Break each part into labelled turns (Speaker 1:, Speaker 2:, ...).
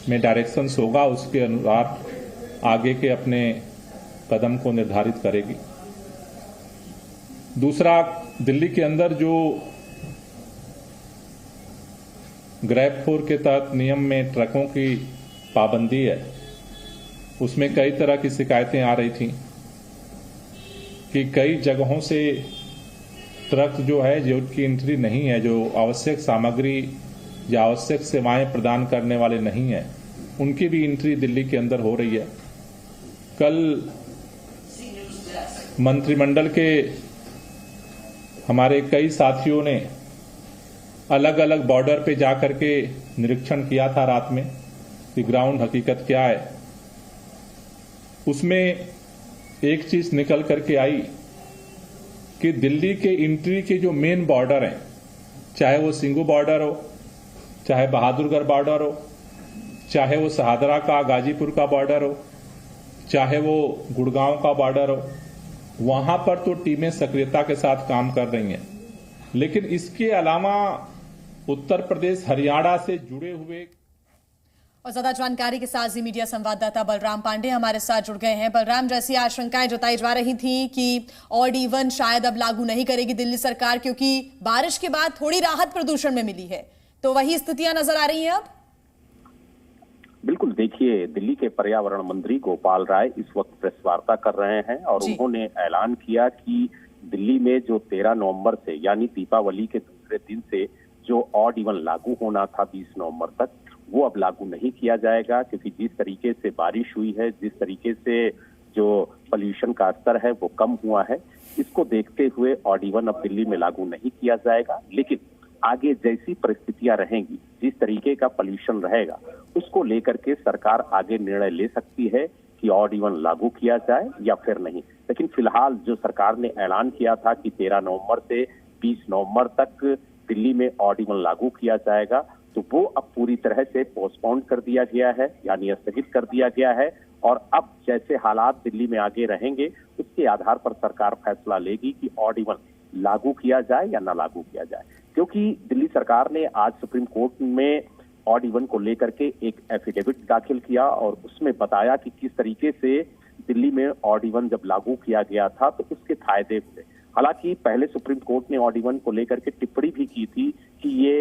Speaker 1: में डायरेक्शंस होगा, उसके अनुसार आगे के अपने कदम को निर्धारित करेगी। दूसरा, दिल्ली के अंदर जो ग्रैब 4 के तहत नियम में ट्रकों की पाबंदी है, उसमें कई तरह की शिकायतें आ रही थी कि कई जगहों से ट्रक जो है, जो की एंट्री नहीं है, जो आवश्यक सामग्री या आवश्यक सेवाएं प्रदान करने वाले नहीं है, उनकी भी एंट्री दिल्ली के अंदर हो रही है। कल मंत्रिमंडल के हमारे कई साथियों ने अलग अलग बॉर्डर पे जाकर के निरीक्षण किया था रात में कि ग्राउंड हकीकत क्या है। उसमें एक चीज निकल करके आई कि दिल्ली के एंट्री के जो मेन बॉर्डर हैं, चाहे वो सिंगू बॉर्डर हो, चाहे बहादुरगढ़ बॉर्डर हो, चाहे वो शहादरा का गाजीपुर का बॉर्डर हो, चाहे वो गुड़गांव का बॉर्डर हो, वहां पर तो टीमें सक्रियता के साथ काम कर रही हैं। लेकिन इसके अलावा उत्तर प्रदेश हरियाणा से जुड़े हुए
Speaker 2: और ज्यादा जानकारी के साथ जी मीडिया संवाददाता बलराम पांडे हमारे साथ जुड़ गए हैं। बलराम, जैसी आशंकाएं जताई जा रही थी कि ऑड इवन शायद अब लागू नहीं करेगी दिल्ली सरकार, क्योंकि बारिश के बाद थोड़ी राहत प्रदूषण में मिली है, तो वही स्थितियां नजर आ रही हैं अब?
Speaker 3: बिल्कुल, देखिए, दिल्ली के पर्यावरण मंत्री गोपाल राय इस वक्त प्रेस वार्ता कर रहे हैं और उन्होंने ऐलान किया कि दिल्ली में जो 13 नवंबर से यानी दीपावली के दूसरे दिन से जो ऑड इवन लागू होना था 20 नवंबर तक, वो अब लागू नहीं किया जाएगा, क्योंकि जिस तरीके से बारिश हुई है, जिस तरीके से जो पोल्यूशन का स्तर है वो कम हुआ है, इसको देखते हुए ऑड इवन अब दिल्ली में लागू नहीं किया जाएगा। लेकिन आगे जैसी परिस्थितियां रहेंगी, जिस तरीके का पोल्यूशन रहेगा, उसको लेकर के सरकार आगे निर्णय ले सकती है कि ऑड इवन लागू किया जाए या फिर नहीं। लेकिन फिलहाल जो सरकार ने ऐलान किया था कि 13 नवंबर से 20 नवंबर तक दिल्ली में ऑड इवन लागू किया जाएगा, तो वो अब पूरी तरह से पोस्टपोन कर दिया गया है, यानी स्थगित कर दिया गया है। और अब जैसे हालात दिल्ली में आगे रहेंगे, उसके आधार पर सरकार फैसला लेगी कि ऑड इवन लागू किया जाए या ना लागू किया जाए। क्योंकि दिल्ली सरकार ने आज सुप्रीम कोर्ट में ऑड इवन को लेकर के एक एफिडेविट दाखिल किया और उसमें बताया कि किस तरीके से दिल्ली में ऑड इवन जब लागू किया गया था तो उसके फायदे हुए। हालांकि पहले सुप्रीम कोर्ट ने ऑड इवन को लेकर के टिप्पणी भी की थी कि ये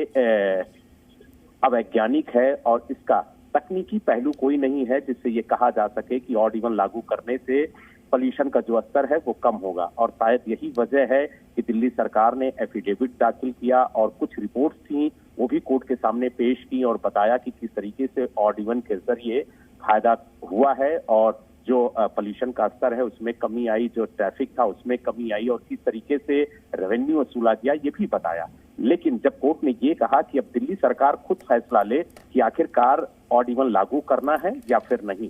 Speaker 3: अवैज्ञानिक है और इसका तकनीकी पहलू कोई नहीं है जिससे ये कहा जा सके कि ऑड इवन लागू करने से पोल्यूशन का जो स्तर है वो कम होगा। और शायद यही वजह है कि दिल्ली सरकार ने एफिडेविट दाखिल किया और कुछ रिपोर्ट्स थी वो भी कोर्ट के सामने पेश की और बताया कि किस तरीके से ऑड इवन के जरिए फायदा हुआ है और जो पोल्यूशन का स्तर है उसमें कमी आई, जो ट्रैफिक था उसमें कमी आई और किस तरीके से रेवेन्यू वसूला गया, ये भी बताया। लेकिन जब कोर्ट ने ये कहा कि अब दिल्ली सरकार खुद फैसला ले कि आखिरकार ऑड इवन लागू करना है या फिर नहीं,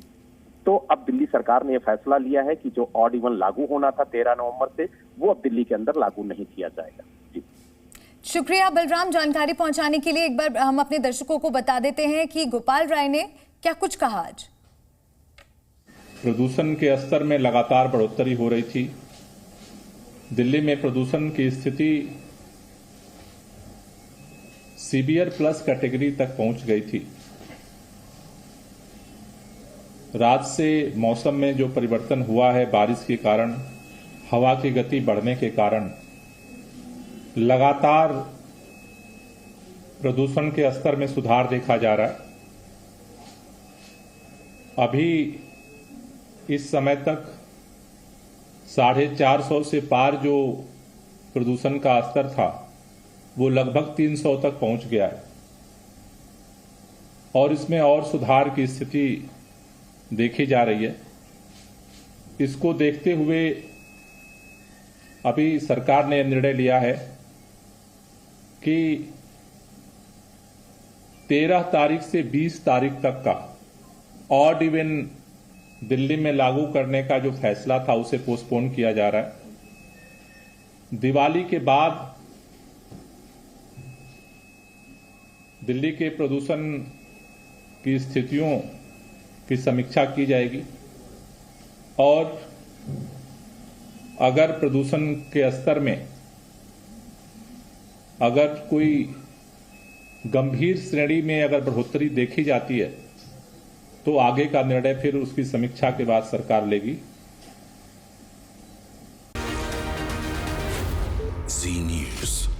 Speaker 3: तो अब दिल्ली सरकार ने यह फैसला लिया है कि जो ऑड इवन लागू होना था 13 नवंबर से, वो अब दिल्ली के अंदर लागू नहीं किया जाएगा। जी,
Speaker 2: शुक्रिया बलराम, जानकारी पहुंचाने के लिए। एक बार हम अपने दर्शकों को बता देते हैं कि गोपाल राय ने क्या कुछ कहा आज।
Speaker 1: प्रदूषण के स्तर में लगातार बढ़ोतरी हो रही थी। दिल्ली में प्रदूषण की स्थिति सीवियर प्लस कैटेगरी तक पहुंच गई थी। रात से मौसम में जो परिवर्तन हुआ है बारिश के कारण, हवा की गति बढ़ने के कारण लगातार प्रदूषण के स्तर में सुधार देखा जा रहा है। अभी इस समय तक 450 से पार जो प्रदूषण का स्तर था वो लगभग 300 तक पहुंच गया है और इसमें और सुधार की स्थिति देखी जा रही है। इसको देखते हुए अभी सरकार ने निर्णय लिया है कि 13 तारीख से 20 तारीख तक का ऑड इवन दिल्ली में लागू करने का जो फैसला था उसे पोस्टपोन किया जा रहा है। दिवाली के बाद दिल्ली के प्रदूषण की स्थितियों की समीक्षा की जाएगी और अगर प्रदूषण के स्तर में अगर कोई गंभीर श्रेणी में अगर बढ़ोतरी देखी जाती है तो आगे का निर्णय फिर उसकी समीक्षा के बाद सरकार लेगी।
Speaker 4: Zee News.